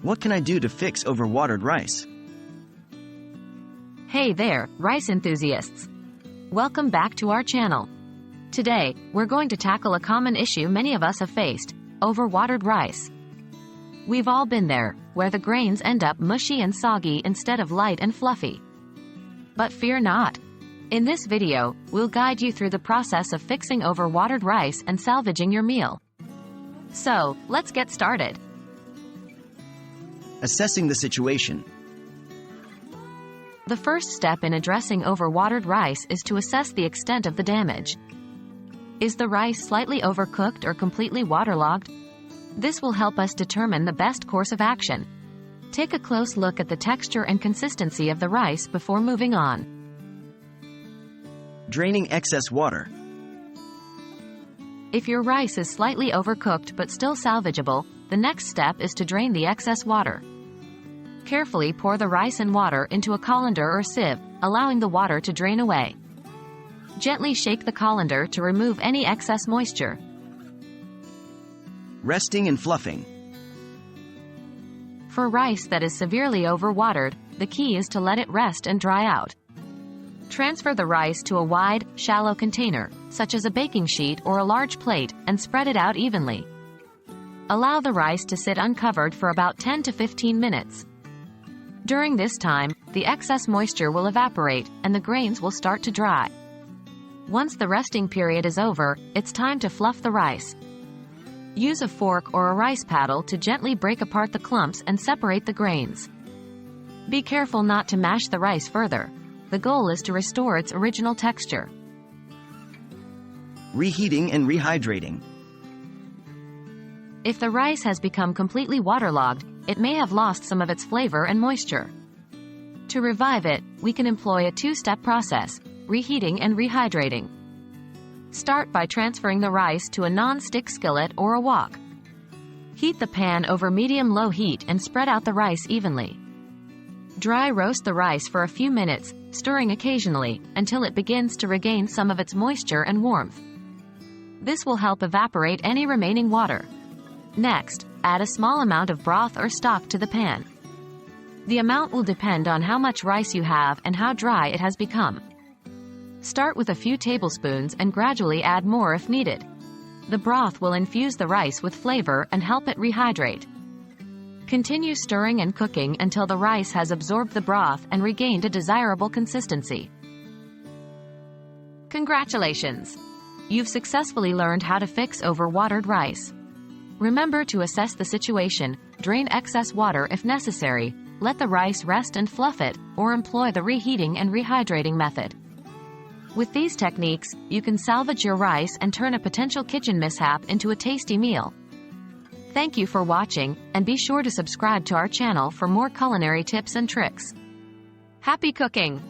What can I do to fix overwatered rice? Hey there, rice enthusiasts! Welcome back to our channel. Today, we're going to tackle a common issue many of us have faced: overwatered rice. We've all been there, where the grains end up mushy and soggy instead of light and fluffy. But fear not. In this video, we'll guide you through the process of fixing overwatered rice and salvaging your meal. So, let's get started. Assessing the situation. The first step in addressing overwatered rice is to assess the extent of the damage. Is the rice slightly overcooked or completely waterlogged? This will help us determine the best course of action. Take a close look at the texture and consistency of the rice before moving on. Draining excess water. If your rice is slightly overcooked but still salvageable, the next step is to drain the excess water. Carefully pour the rice and water into a colander or sieve, allowing the water to drain away. Gently shake the colander to remove any excess moisture. Resting and fluffing. For rice that is severely overwatered, the key is to let it rest and dry out. Transfer the rice to a wide, shallow container, such as a baking sheet or a large plate, and spread it out evenly. Allow the rice to sit uncovered for about 10 to 15 minutes. During this time, the excess moisture will evaporate, and the grains will start to dry. Once the resting period is over, it's time to fluff the rice. Use a fork or a rice paddle to gently break apart the clumps and separate the grains. Be careful not to mash the rice further. The goal is to restore its original texture. Reheating and rehydrating. If the rice has become completely waterlogged, it may have lost some of its flavor and moisture. To revive it, we can employ a two-step process: reheating and rehydrating. Start by transferring the rice to a non-stick skillet or a wok. Heat the pan over medium-low heat and spread out the rice evenly. Dry roast the rice for a few minutes, stirring occasionally, until it begins to regain some of its moisture and warmth. This will help evaporate any remaining water. Next, add a small amount of broth or stock to the pan. The amount will depend on how much rice you have and how dry it has become. Start with a few tablespoons and gradually add more if needed. The broth will infuse the rice with flavor and help it rehydrate. Continue stirring and cooking until the rice has absorbed the broth and regained a desirable consistency. Congratulations! You've successfully learned how to fix overwatered rice. Remember to assess the situation, drain excess water if necessary, let the rice rest and fluff it, or employ the reheating and rehydrating method. With these techniques, you can salvage your rice and turn a potential kitchen mishap into a tasty meal. Thank you for watching, and be sure to subscribe to our channel for more culinary tips and tricks. Happy cooking!